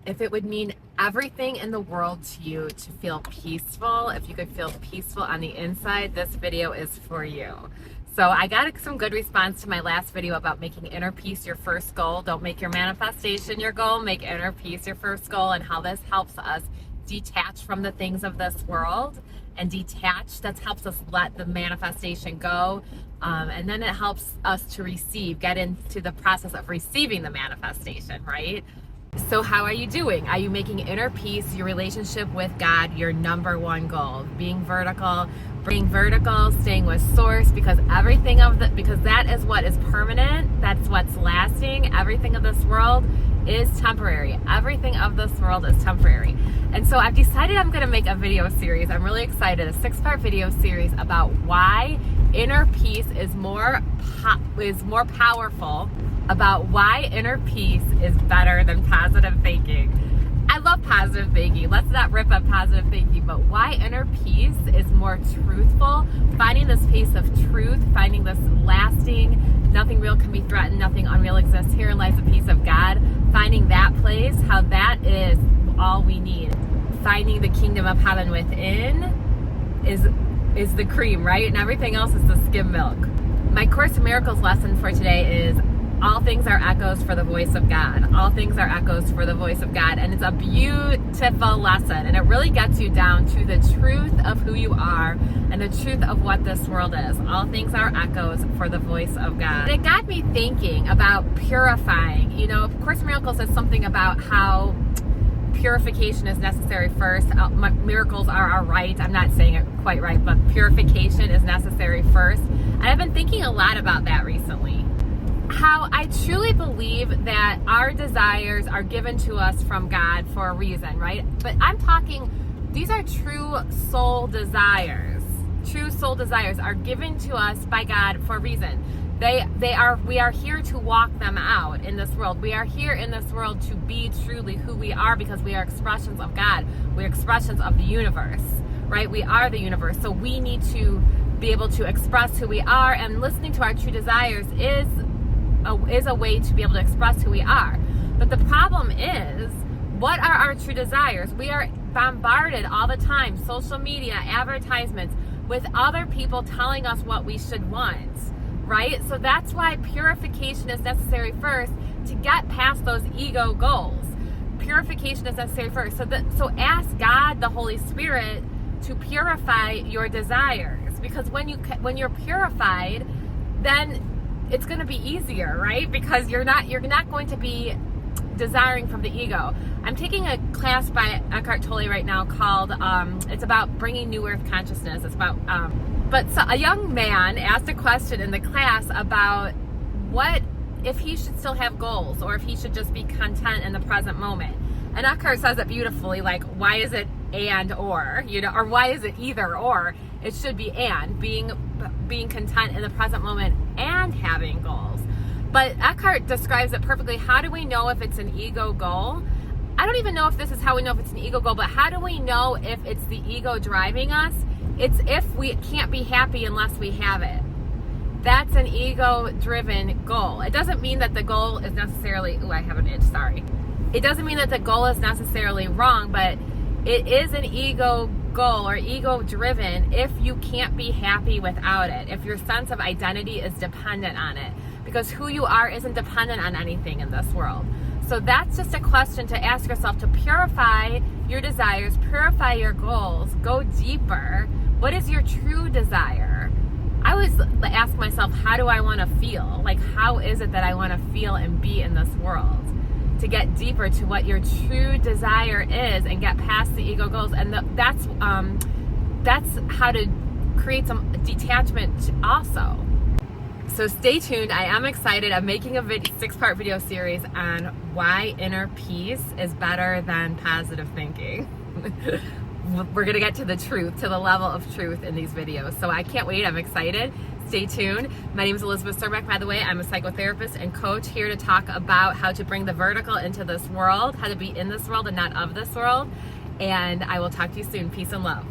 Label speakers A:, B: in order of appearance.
A: If it would mean everything in the world to you to feel peaceful, if you could feel peaceful on the inside, this video is for you. So I got some good response to my last video about making inner peace your first goal. Don't make your manifestation your goal, make inner peace your first goal, and how this helps us detach from the things of this world and detach. That helps us let the manifestation go. And then it helps us to receive, get into the process of receiving the manifestation, right? So how are you doing? Are you making inner peace, your relationship with God, your number one goal? Being vertical, staying with source, because because that is what is permanent, that's what's lasting. Everything of this world is temporary. Everything of this world is temporary. And so I've decided I'm going to make a video series. I'm really excited, a 6-part video series about why inner peace is more powerful, about why inner peace is better than positive thinking. I love positive thinking. Let's not rip up positive thinking, but why inner peace is more truthful, finding this space of truth, finding this lasting, nothing real can be threatened, nothing unreal exists. Herein lies the peace of God. Finding that place, how that is all we need. Finding the kingdom of heaven within is the cream, right? And everything else is the skim milk. My Course in Miracles lesson for today is all things are echoes for the voice of God. All things are echoes for the voice of God. And it's a beautiful lesson. And it really gets you down to the truth of who you are and the truth of what this world is. All things are echoes for the voice of God. And it got me thinking about purifying. You know, Course in Miracles says something about how purification is necessary first. Miracles are right. I'm not saying it quite right, but purification is necessary first. And I've been thinking a lot about that recently. How I truly believe that our desires are given to us from God for a reason, right? But I'm talking, these are true soul desires. True soul desires are given to us by God for a reason. We are here to walk them out in this world. We are here in this world to be truly who we are, because we are expressions of God. We are expressions of the universe, right? We are the universe. So we need to be able to express who we are, and listening to our true desires is a way to be able to express who we are. But the problem is, what are our true desires? We are bombarded all the time, social media, advertisements, with other people telling us what we should want, right? So that's why purification is necessary first to get past those ego goals. Purification is necessary first. So ask God, the Holy Spirit, to purify your desires, because when you're purified, then it's going to be easier, right? Because you're not going to be desiring from the ego. I'm taking a class by Eckhart Tolle right now called it's about bringing new earth consciousness. It's about a young man asked a question in the class about what if he should still have goals, or if he should just be content in the present moment. And Eckhart says it beautifully, like, why is it and or, or why is it either or? It should be and, being content in the present moment and having goals. But Eckhart describes it perfectly. How do we know if it's an ego goal? I don't even know if this is how we know if it's an ego goal, but how do we know if it's the ego driving us? It's if we can't be happy unless we have it. That's an ego-driven goal. It doesn't mean that the goal is necessarily, I have an itch, sorry. It doesn't mean that the goal is necessarily wrong, but it is an ego goal or ego-driven if you can't be happy without it, if your sense of identity is dependent on it, because who you are isn't dependent on anything in this world. So that's just a question to ask yourself, to purify your desires, purify your goals, go deeper. What is your true desire? I always ask myself, how do I want to feel? Like, how is it that I want to feel and be in this world? To get deeper to what your true desire is and get past the ego goals. And that's how to create some detachment also. So stay tuned. I am excited. I'm making a 6-part video series on why inner peace is better than positive thinking. We're going to get to the truth, to the level of truth in these videos. So I can't wait. I'm excited. Stay tuned. My name is Elizabeth Cermak, by the way. I'm a psychotherapist and coach, here to talk about how to bring the vertical into this world, how to be in this world and not of this world. And I will talk to you soon. Peace and love.